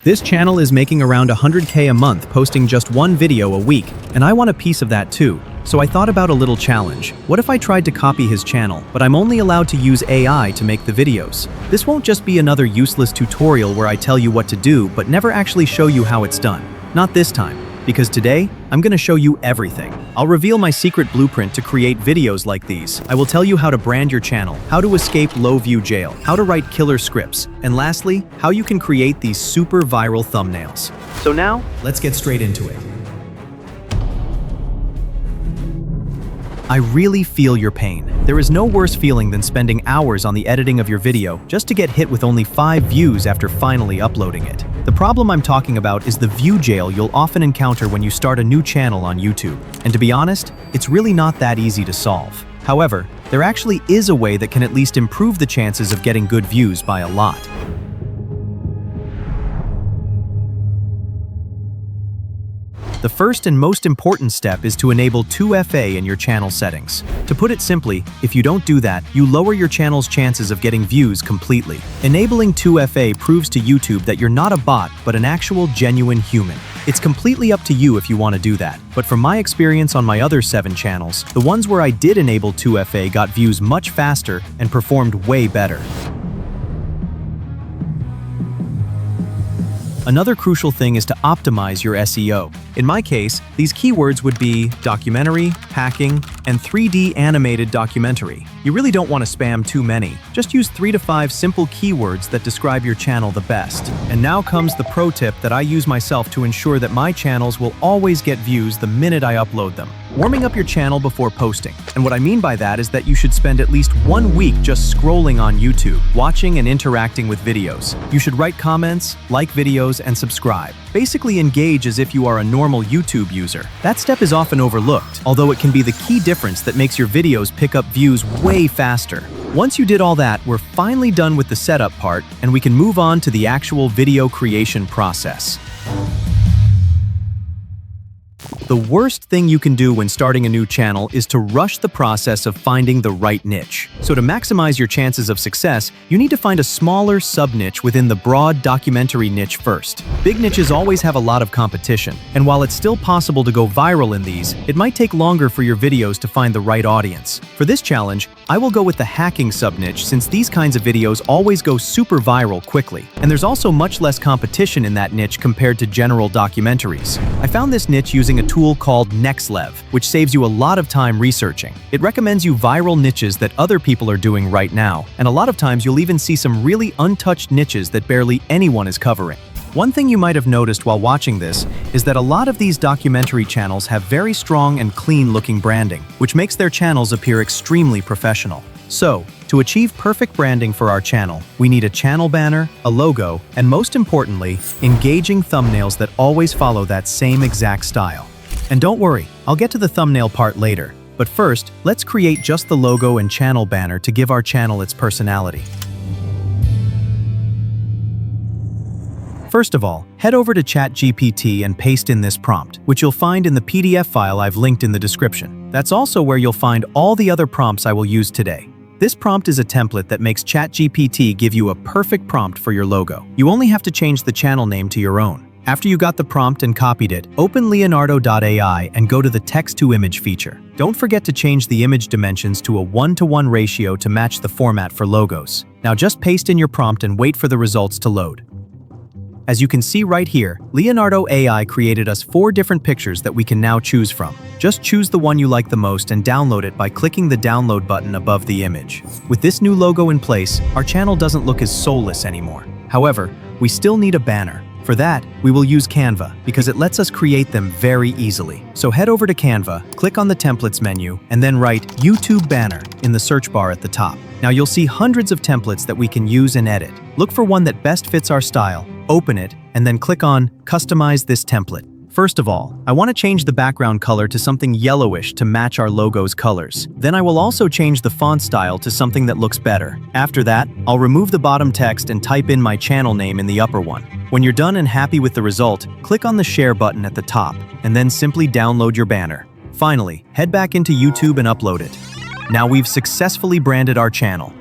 This channel is making around 100K a month, posting just one video a week, and I want a piece of that too. So I thought about a little challenge. What if I tried to copy his channel, but I'm only allowed to use AI to make the videos? This won't just be another useless tutorial where I tell you what to do, but never actually show you how it's done. Not this time. Because today, I'm gonna show you everything. I'll reveal my secret blueprint to create videos like these. I will tell you how to brand your channel, how to escape low-view jail, how to write killer scripts, and lastly, how you can create these super viral thumbnails. So now, let's get straight into it. I really feel your pain. There is no worse feeling than spending hours on the editing of your video just to get hit with only 5 views after finally uploading it. The problem I'm talking about is the view jail you'll often encounter when you start a new channel on YouTube. And to be honest, it's really not that easy to solve. However, there actually is a way that can at least improve the chances of getting good views by a lot. The first and most important step is to enable 2FA in your channel settings. To put it simply, if you don't do that, you lower your channel's chances of getting views completely. Enabling 2FA proves to YouTube that you're not a bot, but an actual genuine human. It's completely up to you if you want to do that, but from my experience on my other 7 channels, the ones where I did enable 2FA got views much faster and performed way better. Another crucial thing is to optimize your SEO. In my case, these keywords would be documentary, hacking, and 3D animated documentary. You really don't want to spam too many. Just use 3 to 5 simple keywords that describe your channel the best. And now comes the pro tip that I use myself to ensure that my channels will always get views the minute I upload them. Warming up your channel before posting. And what I mean by that is that you should spend at least 1 week just scrolling on YouTube, watching and interacting with videos. You should write comments, like videos, and subscribe. Basically engage as if you are a normal YouTube user. That step is often overlooked, although it can be the key difference that makes your videos pick up views way faster. Once you did all that, we're finally done with the setup part, and we can move on to the actual video creation process. The worst thing you can do when starting a new channel is to rush the process of finding the right niche. So to maximize your chances of success, you need to find a smaller sub-niche within the broad documentary niche first. Big niches always have a lot of competition, and while it's still possible to go viral in these, it might take longer for your videos to find the right audience. For this challenge, I will go with the hacking sub-niche since these kinds of videos always go super viral quickly, and there's also much less competition in that niche compared to general documentaries. I found this niche using a tool called NextLev, which saves you a lot of time researching. It recommends you viral niches that other people are doing right now, and a lot of times you'll even see some really untouched niches that barely anyone is covering. One thing you might have noticed while watching this is that a lot of these documentary channels have very strong and clean-looking branding, which makes their channels appear extremely professional. So, to achieve perfect branding for our channel, we need a channel banner, a logo, and most importantly, engaging thumbnails that always follow that same exact style. And don't worry, I'll get to the thumbnail part later. But first, let's create just the logo and channel banner to give our channel its personality. First of all, head over to ChatGPT and paste in this prompt, which you'll find in the PDF file I've linked in the description. That's also where you'll find all the other prompts I will use today. This prompt is a template that makes ChatGPT give you a perfect prompt for your logo. You only have to change the channel name to your own. After you got the prompt and copied it, open Leonardo.ai and go to the text-to-image feature. Don't forget to change the image dimensions to a 1:1 ratio to match the format for logos. Now just paste in your prompt and wait for the results to load. As you can see right here, Leonardo AI created us 4 different pictures that we can now choose from. Just choose the one you like the most and download it by clicking the download button above the image. With this new logo in place, our channel doesn't look as soulless anymore. However, we still need a banner. For that, we will use Canva because it lets us create them very easily. So head over to Canva, click on the Templates menu, and then write YouTube Banner in the search bar at the top. Now you'll see hundreds of templates that we can use and edit. Look for one that best fits our style, open it, and then click on Customize this template. First of all, I want to change the background color to something yellowish to match our logo's colors. Then I will also change the font style to something that looks better. After that, I'll remove the bottom text and type in my channel name in the upper one. When you're done and happy with the result, click on the share button at the top, and then simply download your banner. Finally, head back into YouTube and upload it. Now we've successfully branded our channel.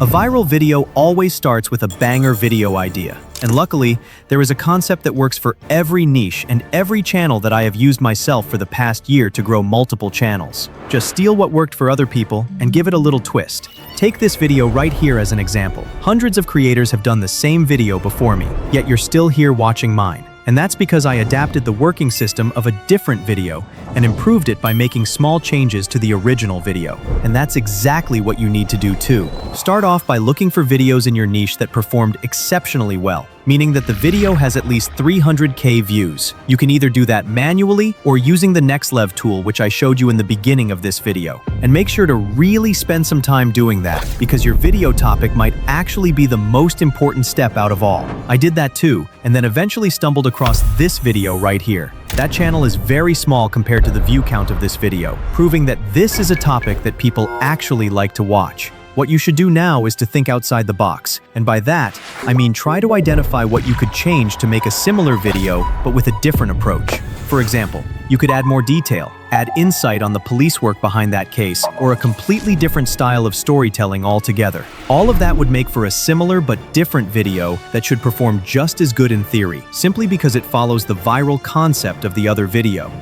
A viral video always starts with a banger video idea. And luckily, there is a concept that works for every niche and every channel that I have used myself for the past year to grow multiple channels. Just steal what worked for other people and give it a little twist. Take this video right here as an example. Hundreds of creators have done the same video before me, yet you're still here watching mine. And that's because I adapted the working system of a different video and improved it by making small changes to the original video. And that's exactly what you need to do too. Start off by looking for videos in your niche that performed exceptionally well, meaning that the video has at least 300K views. You can either do that manually or using the NextLev tool, which I showed you in the beginning of this video. And make sure to really spend some time doing that, because your video topic might actually be the most important step out of all. I did that too, and then eventually stumbled across this video right here. That channel is very small compared to the view count of this video, proving that this is a topic that people actually like to watch. What you should do now is to think outside the box, and by that, I mean try to identify what you could change to make a similar video, but with a different approach. For example, you could add more detail, add insight on the police work behind that case, or a completely different style of storytelling altogether. All of that would make for a similar but different video that should perform just as good in theory, simply because it follows the viral concept of the other video.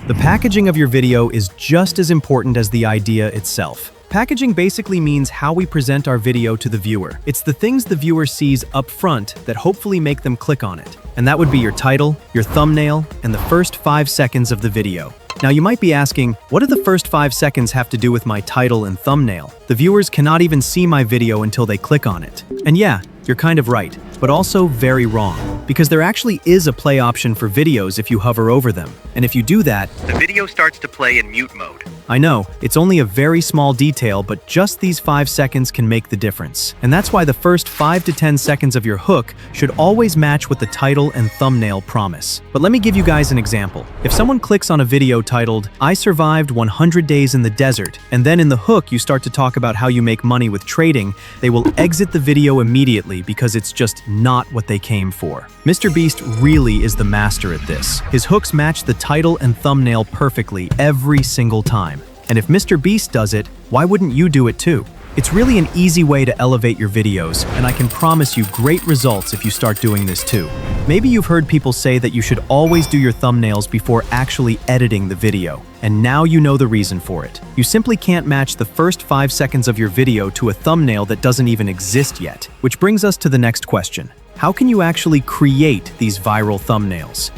The packaging of your video is just as important as the idea itself. Packaging basically means how we present our video to the viewer. It's the things the viewer sees up front that hopefully make them click on it. And that would be your title, your thumbnail, and the first 5 seconds of the video. Now you might be asking, what do the first 5 seconds have to do with my title and thumbnail? The viewers cannot even see my video until they click on it. And yeah, you're kind of right, but also very wrong, because there actually is a play option for videos if you hover over them. And if you do that, the video starts to play in mute mode. I know, it's only a very small detail, but just these 5 seconds can make the difference. And that's why the first 5 to 10 seconds of your hook should always match what the title and thumbnail promise. But let me give you guys an example. If someone clicks on a video titled, "I survived 100 days in the desert," and then in the hook you start to talk about how you make money with trading, they will exit the video immediately because it's just not what they came for. Mr. Beast really is the master at this. His hooks match the title and thumbnail perfectly every single time. And if Mr. Beast does it, why wouldn't you do it too? It's really an easy way to elevate your videos, and I can promise you great results if you start doing this too. Maybe you've heard people say that you should always do your thumbnails before actually editing the video, and now you know the reason for it. You simply can't match the first 5 seconds of your video to a thumbnail that doesn't even exist yet. Which brings us to the next question. How can you actually create these viral thumbnails?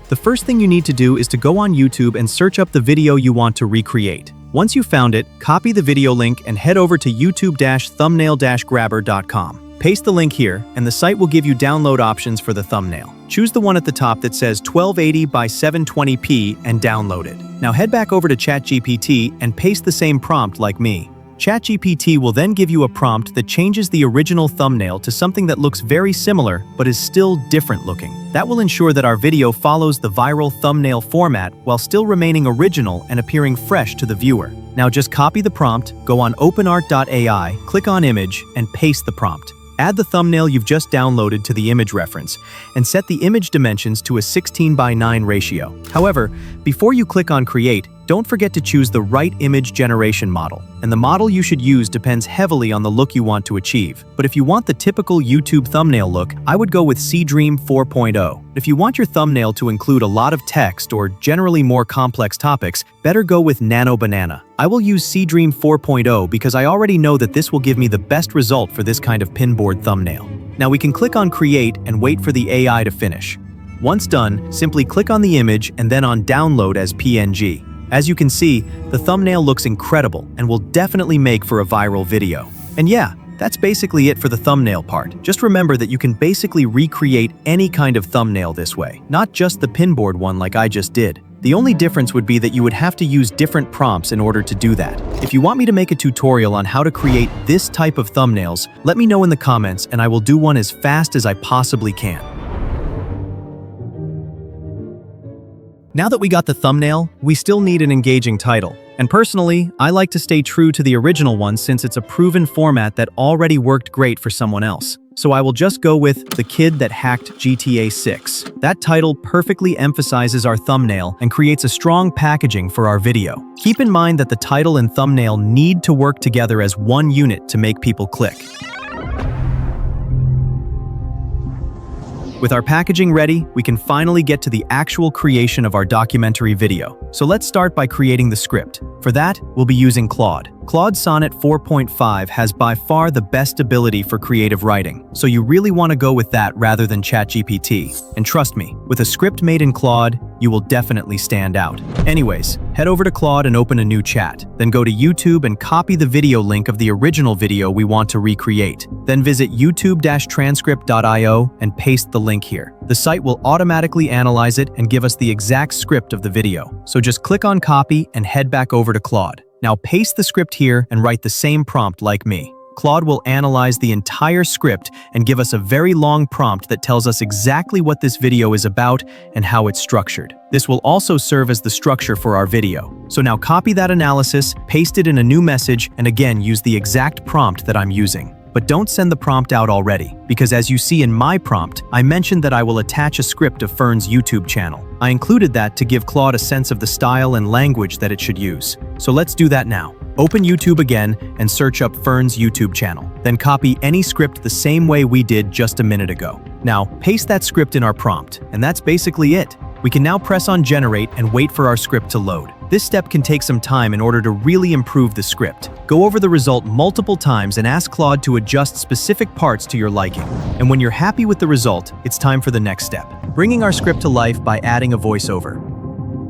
The first thing you need to do is to go on YouTube and search up the video you want to recreate. Once you've found it, copy the video link and head over to youtube-thumbnail-grabber.com. Paste the link here, and the site will give you download options for the thumbnail. Choose the one at the top that says 1280 by 720p and download it. Now head back over to ChatGPT and paste the same prompt like me. ChatGPT will then give you a prompt that changes the original thumbnail to something that looks very similar but is still different looking. That will ensure that our video follows the viral thumbnail format while still remaining original and appearing fresh to the viewer. Now just copy the prompt, go on openart.ai, click on image, and paste the prompt. Add the thumbnail you've just downloaded to the image reference and set the image dimensions to a 16:9 ratio. However, before you click on create, don't forget to choose the right image generation model. And the model you should use depends heavily on the look you want to achieve. But if you want the typical YouTube thumbnail look, I would go with Seedream 4.0. If you want your thumbnail to include a lot of text or generally more complex topics, better go with Nano Banana. I will use Seedream 4.0 because I already know that this will give me the best result for this kind of pinboard thumbnail. Now we can click on create and wait for the AI to finish. Once done, simply click on the image and then on download as PNG. As you can see, the thumbnail looks incredible and will definitely make for a viral video. And yeah, that's basically it for the thumbnail part. Just remember that you can basically recreate any kind of thumbnail this way, not just the pinboard one like I just did. The only difference would be that you would have to use different prompts in order to do that. If you want me to make a tutorial on how to create this type of thumbnails, let me know in the comments and I will do one as fast as I possibly can. Now that we got the thumbnail, we still need an engaging title. And personally, I like to stay true to the original one since it's a proven format that already worked great for someone else. So I will just go with The Kid That Hacked GTA 6. That title perfectly emphasizes our thumbnail and creates a strong packaging for our video. Keep in mind that the title and thumbnail need to work together as one unit to make people click. With our packaging ready, we can finally get to the actual creation of our documentary video. So let's start by creating the script. For that, we'll be using Claude. Claude Sonnet 4.5 has by far the best ability for creative writing, so you really want to go with that rather than ChatGPT. And trust me, with a script made in Claude, you will definitely stand out. Anyways, head over to Claude and open a new chat. Then go to YouTube and copy the video link of the original video we want to recreate. Then visit youtube-transcript.io and paste the link here. The site will automatically analyze it and give us the exact script of the video. So just click on copy and head back over to Claude. Now paste the script here and write the same prompt like me. Claude will analyze the entire script and give us a very long prompt that tells us exactly what this video is about and how it's structured. This will also serve as the structure for our video. So now copy that analysis, paste it in a new message, and again use the exact prompt that I'm using. But don't send the prompt out already, because as you see in my prompt, I mentioned that I will attach a script of Fern's YouTube channel. I included that to give Claude a sense of the style and language that it should use. So let's do that now. Open YouTube again and search up Fern's YouTube channel. Then copy any script the same way we did just a minute ago. Now, paste that script in our prompt, and that's basically it. We can now press on Generate and wait for our script to load. This step can take some time in order to really improve the script. Go over the result multiple times and ask Claude to adjust specific parts to your liking. And when you're happy with the result, it's time for the next step, bringing our script to life by adding a voiceover.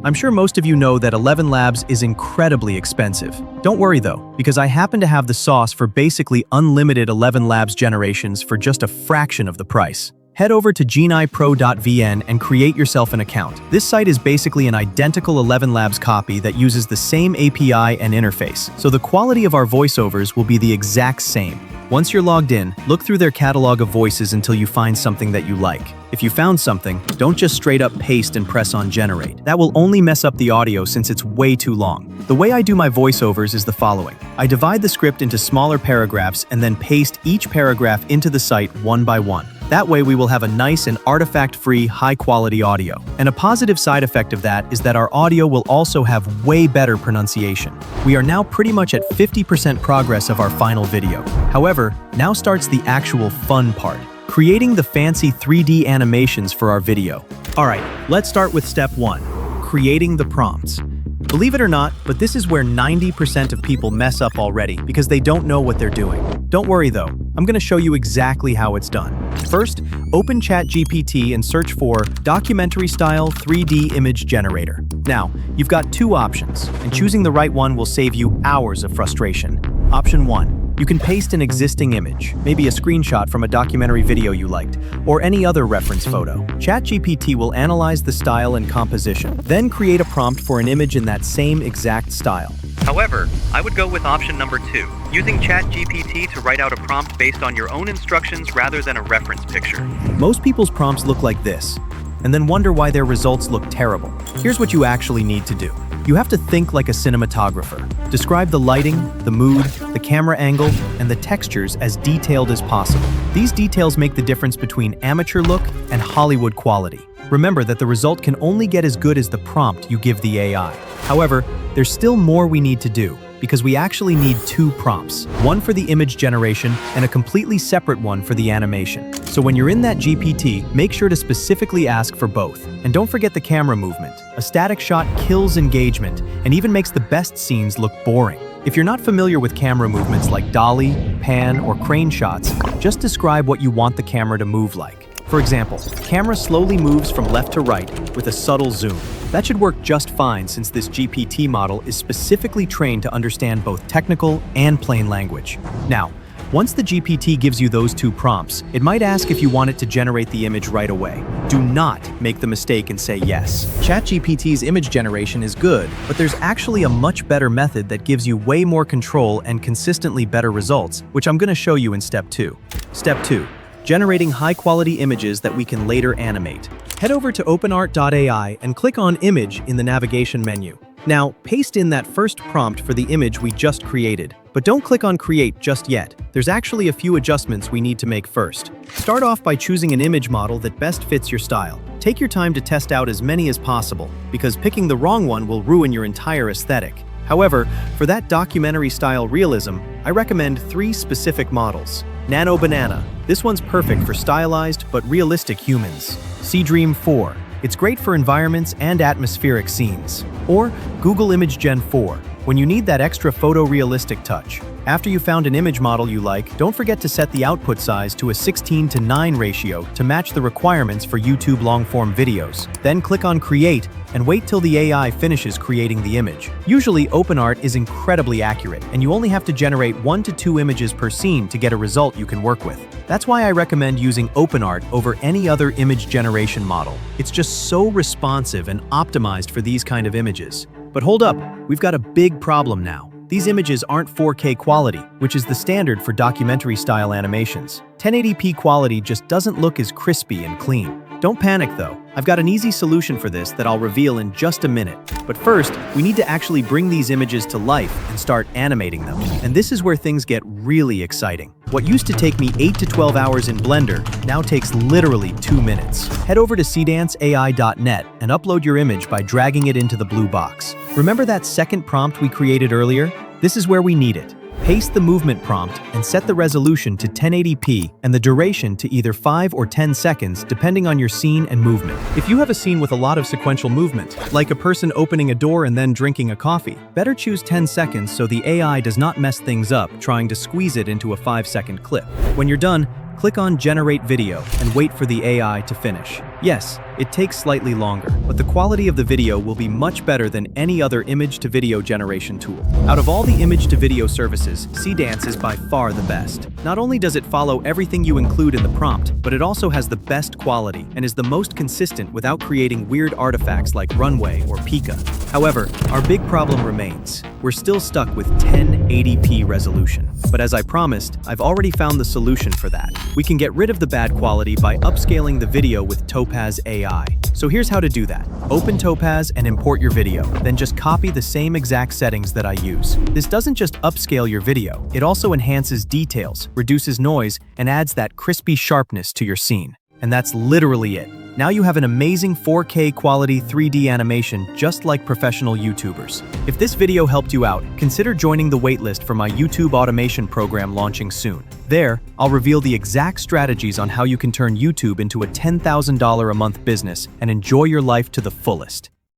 I'm sure most of you know that 11 Labs is incredibly expensive. Don't worry though, because I happen to have the sauce for basically unlimited 11 Labs generations for just a fraction of the price. Head over to genipro.vn and create yourself an account. This site is basically an identical 11 Labs copy that uses the same API and interface, so the quality of our voiceovers will be the exact same. Once you're logged in, look through their catalog of voices until you find something that you like. If you found something, don't just straight up paste and press on Generate. That will only mess up the audio since it's way too long. The way I do my voiceovers is the following. I divide the script into smaller paragraphs and then paste each paragraph into the site one by one. That way we will have a nice and artifact-free, high-quality audio. And a positive side effect of that is that our audio will also have way better pronunciation. We are now pretty much at 50% progress of our final video. However, now starts the actual fun part, creating the fancy 3D animations for our video. Alright, let's start with step 1, creating the prompts. Believe it or not, but this is where 90% of people mess up already because they don't know what they're doing. Don't worry though, I'm going to show you exactly how it's done. First, open ChatGPT and search for Documentary Style 3D Image Generator. Now, you've got two options, and choosing the right one will save you hours of frustration. Option 1. You can paste an existing image, maybe a screenshot from a documentary video you liked, or any other reference photo. ChatGPT will analyze the style and composition, then create a prompt for an image in that same exact style. However, I would go with option number 2, using ChatGPT to write out a prompt based on your own instructions rather than a reference picture. Most people's prompts look like this, and then wonder why their results look terrible. Here's what you actually need to do. You have to think like a cinematographer. Describe the lighting, the mood, the camera angle, and the textures as detailed as possible. These details make the difference between amateur look and Hollywood quality. Remember that the result can only get as good as the prompt you give the AI. However, there's still more we need to do, because we actually need two prompts, one for the image generation and a completely separate one for the animation. So when you're in that GPT, make sure to specifically ask for both. And don't forget the camera movement. A static shot kills engagement and even makes the best scenes look boring. If you're not familiar with camera movements like dolly, pan, or crane shots, just describe what you want the camera to move like. For example, camera slowly moves from left to right with a subtle zoom. That should work just fine since this GPT model is specifically trained to understand both technical and plain language. Now, once the GPT gives you those two prompts, it might ask if you want it to generate the image right away. Do not make the mistake and say yes. ChatGPT's image generation is good, but there's actually a much better method that gives you way more control and consistently better results, which I'm going to show you in step 2. Step 2. generating high-quality images that we can later animate. Head over to openart.ai and click on Image in the navigation menu. Now, paste in that first prompt for the image we just created. But don't click on Create just yet. There's actually a few adjustments we need to make first. Start off by choosing an image model that best fits your style. Take your time to test out as many as possible, because picking the wrong one will ruin your entire aesthetic. However, for that documentary-style realism, I recommend 3 specific models. Nano Banana. This one's perfect for stylized but realistic humans. Sea Dream 4. It's great for environments and atmospheric scenes. Or Google Image Gen 4, when you need that extra photorealistic touch. After you found an image model you like, don't forget to set the output size to a 16:9 ratio to match the requirements for YouTube long-form videos. Then click on Create and wait till the AI finishes creating the image. Usually, OpenArt is incredibly accurate, and you only have to generate 1 to 2 images per scene to get a result you can work with. That's why I recommend using OpenArt over any other image generation model. It's just so responsive and optimized for these kind of images. But hold up, we've got a big problem now. These images aren't 4K quality, which is the standard for documentary-style animations. 1080p quality just doesn't look as crispy and clean. Don't panic though, I've got an easy solution for this that I'll reveal in just a minute. But first, we need to actually bring these images to life and start animating them. And this is where things get really exciting. What used to take me 8 to 12 hours in Blender now takes literally 2 minutes. Head over to cdanceai.net and upload your image by dragging it into the blue box. Remember that second prompt we created earlier? This is where we need it. Paste the movement prompt and set the resolution to 1080p and the duration to either 5 or 10 seconds depending on your scene and movement. If you have a scene with a lot of sequential movement, like a person opening a door and then drinking a coffee, better choose 10 seconds so the AI does not mess things up trying to squeeze it into a 5-second clip. When you're done, click on Generate Video and wait for the AI to finish. Yes, it takes slightly longer, but the quality of the video will be much better than any other image-to-video generation tool. Out of all the image-to-video services, Cdance is by far the best. Not only does it follow everything you include in the prompt, but it also has the best quality and is the most consistent without creating weird artifacts like Runway or Pika. However, our big problem remains. We're still stuck with 1080p resolution. But as I promised, I've already found the solution for that. We can get rid of the bad quality by upscaling the video with Topaz AI. So here's how to do that. Open Topaz and import your video, then just copy the same exact settings that I use. This doesn't just upscale your video, it also enhances details, reduces noise, and adds that crispy sharpness to your scene. And that's literally it. Now you have an amazing 4K quality 3D animation just like professional YouTubers. If this video helped you out, consider joining the waitlist for my YouTube automation program launching soon. There, I'll reveal the exact strategies on how you can turn YouTube into a $10,000 a month business and enjoy your life to the fullest.